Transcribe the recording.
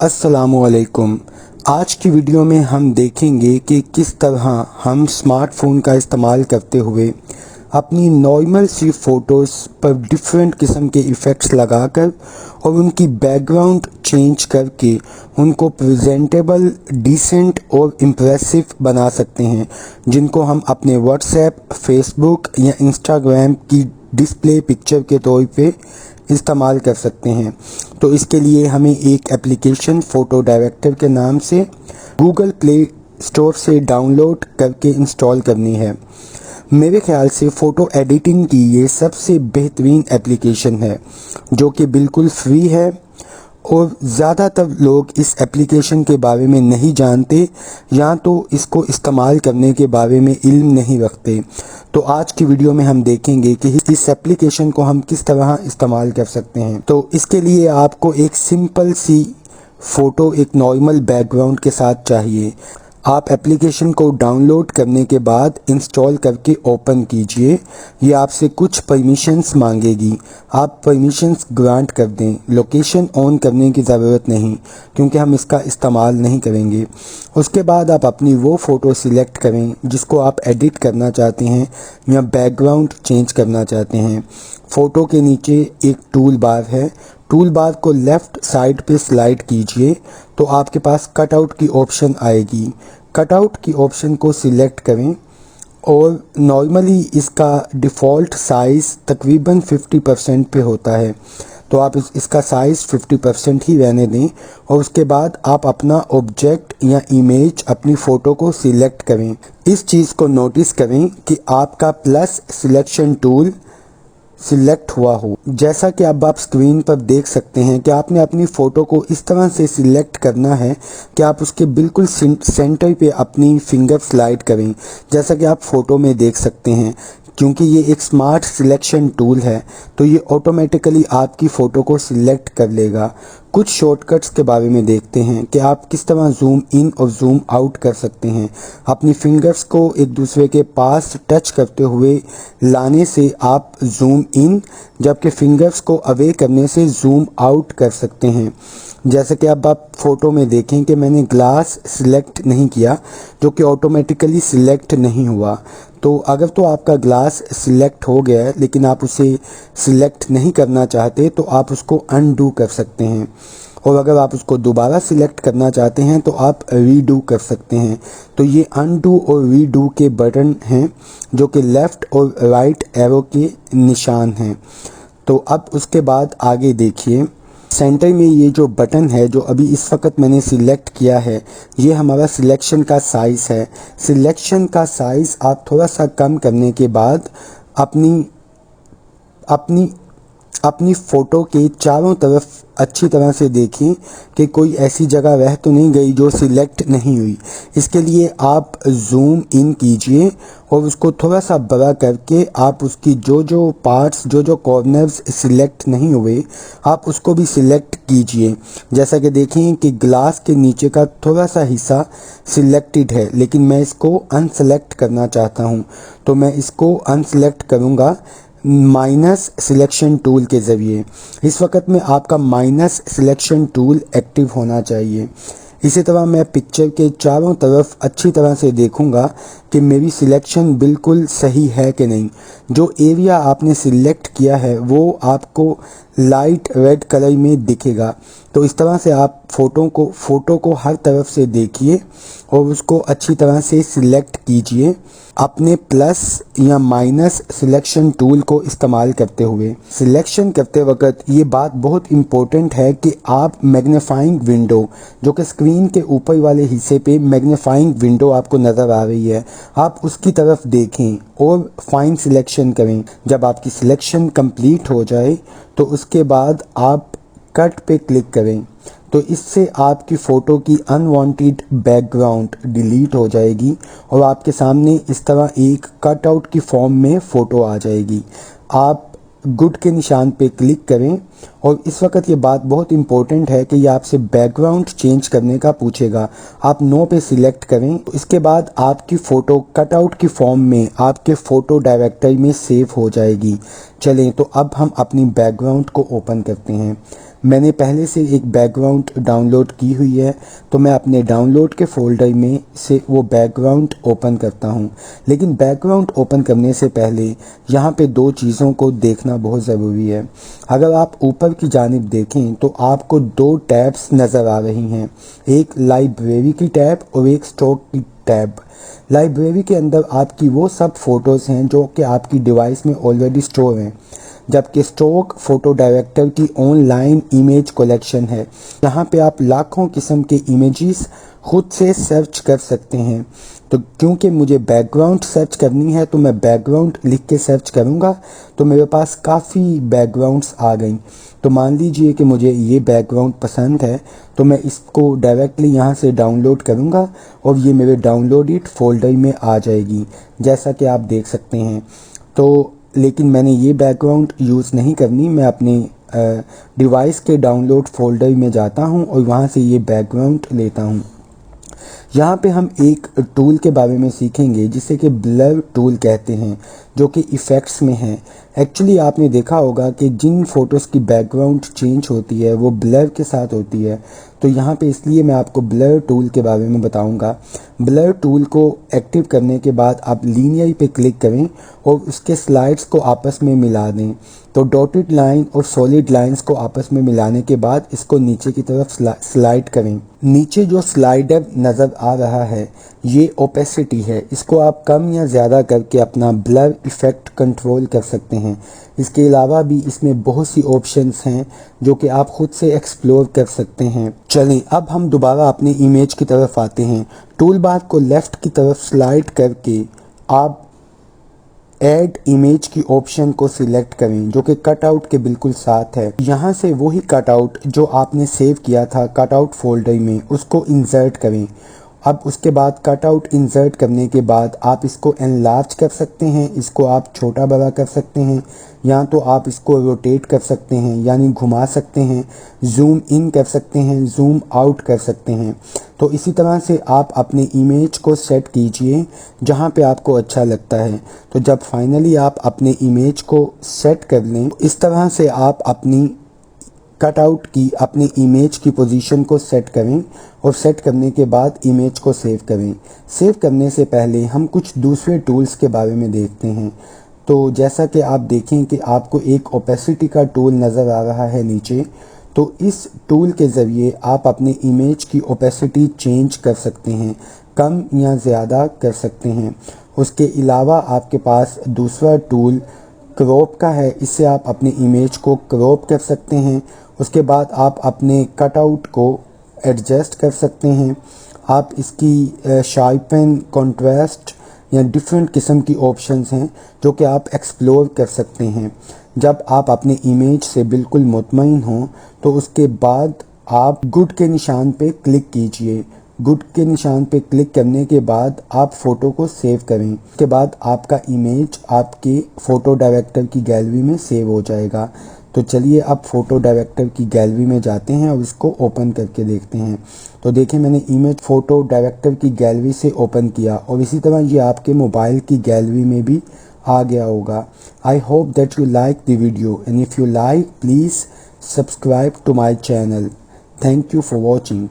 अस्सलामुअलैकुम। आज की वीडियो में हम देखेंगे कि किस तरह हम स्मार्टफ़ोन का इस्तेमाल करते हुए अपनी नॉर्मल सी फ़ोटोज़ पर डिफरेंट किस्म के इफ़ेक्ट्स लगाकर और उनकी बैकग्राउंड चेंज करके उनको प्रेजेंटेबल, डिसेंट और इम्प्रेसिव बना सकते हैं, जिनको हम अपने व्हाट्सएप, फेसबुक या इंस्टाग्राम की डिस्प्ले पिक्चर के तौर पे इस्तेमाल कर सकते हैं। तो इसके लिए हमें एक एप्लीकेशन फ़ोटो डायरेक्टर के नाम से गूगल प्ले स्टोर से डाउनलोड करके इंस्टॉल करनी है। मेरे ख्याल से फ़ोटो एडिटिंग की ये सबसे बेहतरीन एप्लीकेशन है, जो कि बिल्कुल फ्री है और ज़्यादातर लोग इस एप्लीकेशन के बारे में नहीं जानते या तो इसको इस्तेमाल करने के बारे में इल्म नहीं रखते। तो आज की वीडियो में हम देखेंगे कि इस एप्लीकेशन को हम किस तरह इस्तेमाल कर सकते हैं। तो इसके लिए आपको एक सिंपल सी फ़ोटो एक नॉर्मल बैकग्राउंड के साथ चाहिए। आप एप्लीकेशन को डाउनलोड करने के बाद इंस्टॉल करके ओपन कीजिए। ये आपसे कुछ परमिशंस मांगेगी, आप परमिशंस ग्रांट कर दें। लोकेशन ऑन करने की ज़रूरत नहीं, क्योंकि हम इसका इस्तेमाल नहीं करेंगे। उसके बाद आप अपनी वो फ़ोटो सिलेक्ट करें जिसको आप एडिट करना चाहते हैं या बैकग्राउंड चेंज करना चाहते हैं। फ़ोटो के नीचे एक टूल बार है, टूल बार को लेफ़्ट साइड पे स्लाइड कीजिए तो आपके पास कटआउट की ऑप्शन आएगी। कटआउट की ऑप्शन को सिलेक्ट करें और नॉर्मली इसका डिफ़ॉल्ट साइज़ तकरीबन 50% पे होता है, तो आप इसका साइज़ 50% ही रहने दें। और उसके बाद आप अपना ऑब्जेक्ट या इमेज, अपनी फ़ोटो को सिलेक्ट करें। इस चीज़ को नोटिस करें कि आपका प्लस सिलेक्शन टूल सिलेक्ट हुआ हो। जैसा कि अब आप स्क्रीन पर देख सकते हैं कि आपने अपनी फ़ोटो को इस तरह से सिलेक्ट करना है कि आप उसके बिल्कुल सेंटर पे अपनी फिंगर स्लाइड करें, जैसा कि आप फ़ोटो में देख सकते हैं। क्योंकि ये एक स्मार्ट सिलेक्शन टूल है, तो ये ऑटोमेटिकली आपकी फ़ोटो को सिलेक्ट कर लेगा। कुछ शॉर्टकट्स के बारे में देखते हैं कि आप किस तरह जूम इन और जूम आउट कर सकते हैं। अपनी फिंगर्स को एक दूसरे के पास टच करते हुए लाने से आप जूम इन, जबकि फिंगर्स को अवे करने से जूम आउट कर सकते हैं। जैसे कि अब आप फ़ोटो में देखें कि मैंने ग्लास सिलेक्ट नहीं किया, जो कि ऑटोमेटिकली सिलेक्ट नहीं हुआ। तो अगर तो आपका ग्लास सिलेक्ट हो गया है लेकिन आप उसे सिलेक्ट नहीं करना चाहते, तो आप उसको अनडू कर सकते हैं। और अगर आप उसको दोबारा सिलेक्ट करना चाहते हैं तो आप रीडू कर सकते हैं। तो ये अनडू और रीडू के बटन हैं, जो कि लेफ़्ट और राइट एरो के निशान हैं। तो अब उसके बाद आगे देखिए, सेंटर में ये जो बटन है जो अभी इस वक्त मैंने सिलेक्ट किया है, ये हमारा सिलेक्शन का साइज़ है। सिलेक्शन का साइज़ आप थोड़ा सा कम करने के बाद अपनी अपनी अपनी फ़ोटो के चारों तरफ अच्छी तरह से देखें कि कोई ऐसी जगह रह तो नहीं गई जो सिलेक्ट नहीं हुई। इसके लिए आप जूम इन कीजिए और उसको थोड़ा सा बड़ा करके आप उसकी जो जो पार्ट्स, जो जो कॉर्नर्स सिलेक्ट नहीं हुए, आप उसको भी सिलेक्ट कीजिए। जैसा कि देखें कि ग्लास के नीचे का थोड़ा सा हिस्सा सिलेक्टेड है, लेकिन मैं इसको अनसेलेक्ट करना चाहता हूँ, तो मैं इसको अनसेलेक्ट करूँगा माइनस सिलेक्शन टूल के ज़रिए। इस वक्त में आपका माइनस सिलेक्शन टूल एक्टिव होना चाहिए। इसी तरह मैं पिक्चर के चारों तरफ अच्छी तरह से देखूंगा कि मेरी सिलेक्शन बिल्कुल सही है कि नहीं। जो एरिया आपने सिलेक्ट किया है वो आपको लाइट रेड कलर में दिखेगा। तो इस तरह से आप फ़ोटो को हर तरफ से देखिए और उसको अच्छी तरह से सिलेक्ट कीजिए अपने प्लस या माइनस सिलेक्शन टूल को इस्तेमाल करते हुए। सिलेक्शन करते वक्त ये बात बहुत इम्पोर्टेंट है कि आप मैग्नीफाइंग विंडो, जो कि स्क्रीन के ऊपर वाले हिस्से पे मैग्नीफाइंग विंडो आपको नज़र आ रही है, आप उसकी तरफ देखें और फाइन सिलेक्शन करें। जब आपकी सिलेक्शन कंप्लीट हो जाए तो उसके बाद आप कट पे क्लिक करें, तो इससे आपकी फ़ोटो की अनवांटेड बैकग्राउंड डिलीट हो जाएगी और आपके सामने इस तरह एक कटआउट की फॉर्म में फ़ोटो आ जाएगी। आप गुड के निशान पे क्लिक करें और इस वक्त ये बात बहुत इंपॉर्टेंट है कि ये आपसे बैकग्राउंड चेंज करने का पूछेगा। आप नो पे सिलेक्ट करें, तो इसके बाद आपकी फ़ोटो कटआउट की फॉर्म में आपके फ़ोटो डायरेक्टरी में सेव हो जाएगी। चलें तो अब हम अपनी बैकग्राउंड को ओपन करते हैं। मैंने पहले से एक बैकग्राउंड डाउनलोड की हुई है, तो मैं अपने डाउनलोड के फोल्डर में से वो बैकग्राउंड ओपन करता हूँ। लेकिन बैकग्राउंड ओपन करने से पहले यहाँ पे दो चीज़ों को देखना बहुत ज़रूरी है। अगर आप ऊपर की जानिब देखें तो आपको दो टैब्स नज़र आ रही हैं, एक लाइब्रेरी की टैब और एक स्टॉक की टैब। लाइब्रेरी के अंदर आपकी वो सब फ़ोटोज़ हैं जो कि आपकी डिवाइस में ऑलरेडी स्टोर हैं, जबकि स्टॉक फ़ोटो डायरेक्टर की ऑनलाइन इमेज कलेक्शन है। यहाँ पे आप लाखों किस्म के इमेजेस खुद से सर्च कर सकते हैं। तो क्योंकि मुझे बैकग्राउंड सर्च करनी है तो मैं बैकग्राउंड लिख के सर्च करूँगा, तो मेरे पास काफ़ी बैकग्राउंड्स आ गई। तो मान लीजिए कि मुझे ये बैकग्राउंड पसंद है, तो मैं इसको डायरेक्टली यहाँ से डाउनलोड करूँगा और ये मेरे डाउनलोडेड फोल्डर में आ जाएगी, जैसा कि आप देख सकते हैं। तो लेकिन मैंने ये बैकग्राउंड यूज़ नहीं करनी, मैं अपने डिवाइस के डाउनलोड फोल्डर में जाता हूँ और वहाँ से ये बैकग्राउंड लेता हूँ। यहाँ पे हम एक टूल के बारे में सीखेंगे जिसे कि ब्लर टूल कहते हैं, जो कि इफ़ेक्ट्स में है। एक्चुअली आपने देखा होगा कि जिन फ़ोटोज़ की बैकग्राउंड चेंज होती है वो ब्लर के साथ होती है। तो यहाँ पे इसलिए मैं आपको ब्लर टूल के बारे में बताऊँगा। ब्लर टूल को एक्टिव करने के बाद आप लीनियर पे क्लिक करें और उसके स्लाइड्स को आपस में मिला दें। तो डॉटेड लाइन और सॉलिड लाइंस को आपस में मिलाने के बाद इसको नीचे की तरफ स्लाइड करें। नीचे जो स्लाइडर नज़र आ रहा है ये ओपेसिटी है, इसको आप कम या ज़्यादा करके अपना ब्लर इफ़ेक्ट कंट्रोल कर सकते हैं। इसके अलावा भी इसमें बहुत सी ऑप्शंस हैं जो कि आप खुद से एक्सप्लोर कर सकते हैं। चलें अब हम दोबारा अपनी इमेज की तरफ आते हैं। टूल बार को लेफ़्ट की तरफ स्लाइड करके आप ऐड इमेज की ऑप्शन को सिलेक्ट करें जो कि कटआउट के बिल्कुल साथ है। यहाँ से वही कटआउट जो आपने सेव किया था कटआउट फोल्डर में उसको इंसर्ट करें। अब उसके बाद कटआउट इंसर्ट करने के बाद आप इसको एनलार्ज कर सकते हैं, इसको आप छोटा बड़ा कर सकते हैं, या तो आप इसको रोटेट कर सकते हैं यानी घुमा सकते हैं, जूम इन कर सकते हैं, जूम आउट कर सकते हैं। तो इसी तरह से आप अपनी इमेज को सेट कीजिए जहाँ पे आपको अच्छा लगता है। तो जब फाइनली आप अपने इमेज को सेट कर लें, इस तरह से आप अपनी कटआउट की अपनी इमेज की पोजीशन को सेट करें और सेट करने के बाद इमेज को सेव करें। सेव करने से पहले हम कुछ दूसरे टूल्स के बारे में देखते हैं। तो जैसा कि आप देखें कि आपको एक ओपेसिटी का टूल नज़र आ रहा है नीचे, तो इस टूल के ज़रिए आप अपनी इमेज की ओपेसिटी चेंज कर सकते हैं, कम या ज़्यादा कर सकते हैं। उसके अलावा आपके पास दूसरा टूल क्रॉप का है, इससे आप अपनी इमेज को क्रॉप कर सकते हैं। उसके बाद आप अपने कटआउट को एडजस्ट कर सकते हैं। आप इसकी शार्पन, कॉन्ट्रास्ट या डिफरेंट किस्म की ऑप्शंस हैं जो कि आप एक्सप्लोर कर सकते हैं। जब आप अपनी इमेज से बिल्कुल मुतमईन हों तो उसके बाद आप गुड के निशान पे क्लिक कीजिए। गुड के निशान पे क्लिक करने के बाद आप फ़ोटो को सेव करें। उसके बाद आपका इमेज आपके फ़ोटो डायरेक्टर की गैलरी में सेव हो जाएगा। तो चलिए अब फ़ोटो डायरेक्टर की गैलरी में जाते हैं और इसको ओपन करके देखते हैं। तो देखिए मैंने इमेज फ़ोटो डायरेक्टर की गैलरी से ओपन किया और इसी तरह ये आपके मोबाइल की गैलरी में भी आ गया होगा। I hope that you like the video and if you like please subscribe to my channel. Thank you for watching.